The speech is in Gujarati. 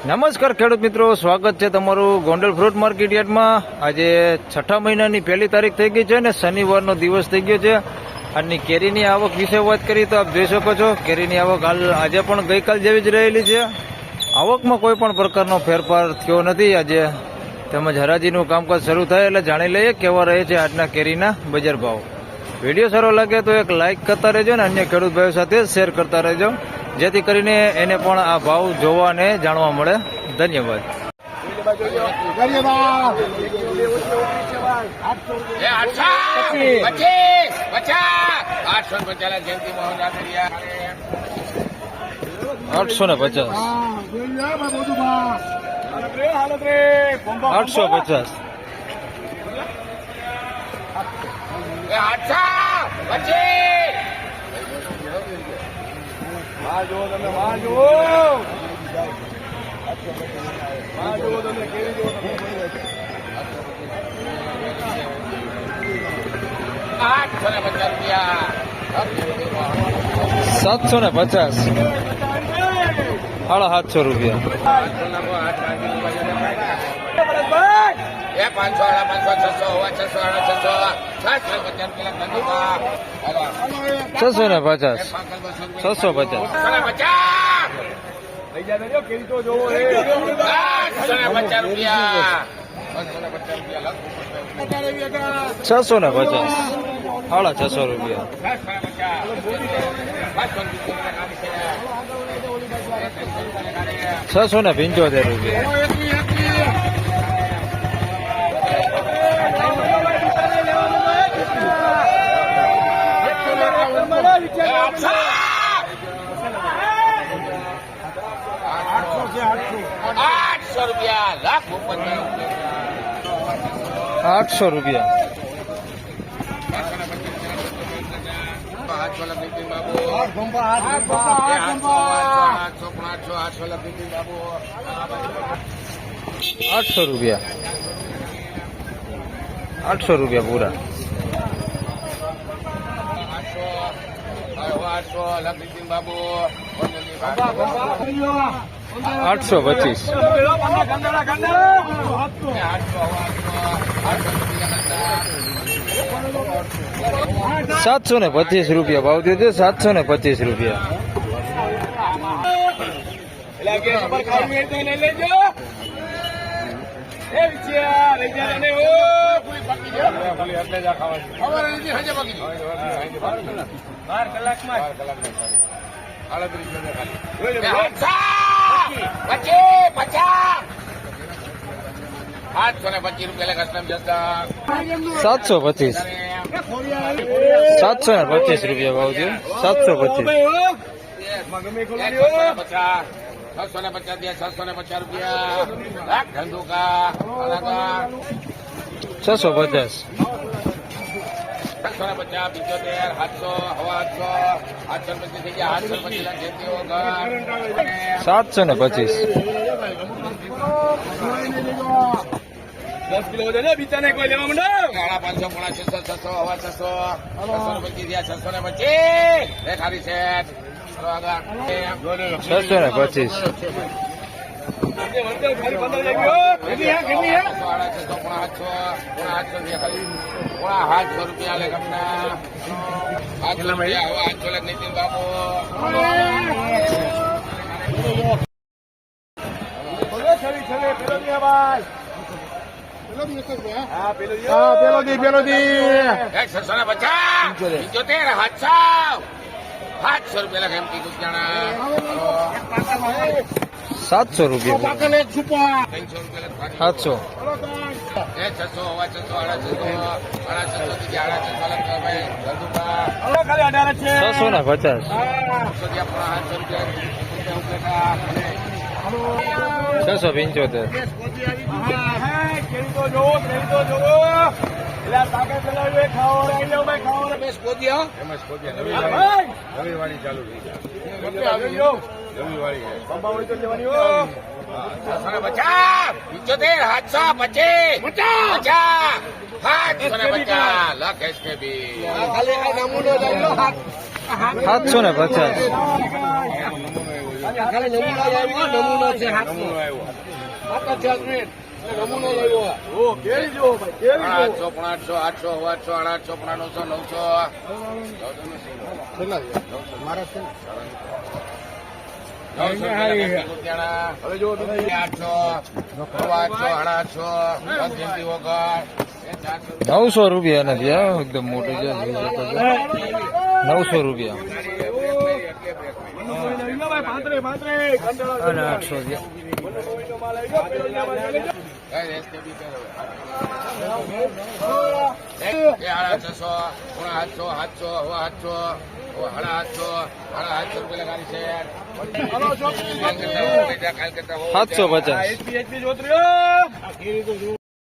નમસ્કાર ખેડૂત મિત્રો, સ્વાગત છે તમારું ગોંડલ ફ્રૂટ માર્કેટ યાર્ડમાં। આજે છઠ્ઠા મહિનાની 1 તારીખ થઈ ગઈ છે ને શનિવારનો દિવસ થઈ ગયો છે। આજની કેરીની આવક વિશે વાત કરીએ તો આપ જોઈ શકો છો કેરીની આવક હાલ આજે પણ ગઈકાલ જેવી જ રહેલી છે। આવકમાં કોઈ પણ પ્રકારનો ફેરફાર થયો નથી આજે, તેમજ હરાજીનું કામકાજ શરૂ થાય એટલે જાણી લઈએ કેવા રહે છે આજના કેરીના બજાર ભાવ। વિડીયો સારો લાગે તો એક લાઇક કરતા રહેજો ને અન્ય ખેડૂત ભાઈઓ સાથે શેર કરતા રહેજો, જેથી કરીને એને પણ આ ભાવ જોવા અને જાણવા મળે। ધન્યવાદ। આઠસો ને 50, 850, 750, 750 રૂપિયા। 650, 650, 650, 650 રૂપિયા। 675 રૂપિયા। 800 રૂપિયા। 800 રૂપિયા, 800 રૂપિયા પૂરા। 825, 725 રૂપિયા ભાવ થયો છે। 725 રૂપિયા। 725, 725 રૂપિયા ભાવ થયો। 725, 650, 725, 10 કિલો વધે ને બીજા ને કોઈ લેવા માંડો 500, 600, 600, 625, ખાલી છે 625, 800 રૂપિયા લે ગમના 800 નીતિન બાબુ પેલો દી 750 રૂપિયા એમ કીધું જાણા 700 રૂપિયા, 700, 675, રવિવારી ચાલુ સાતસો ને 50, ખાલી નમૂનો આવ્યો, નમૂનો છે હાથનો. હાથ જ છે મિનિટ. નમૂનો આવ્યો. ઓ કેવી જો ભાઈ કેવી જો 800 800 800 800 900 900 મારા છે 900 રૂપિયા નથી હા એકદમ મોટું છે જોઈ શકો છો 900 રૂપિયા અને 800 રૂપિયા રૂપિયા 750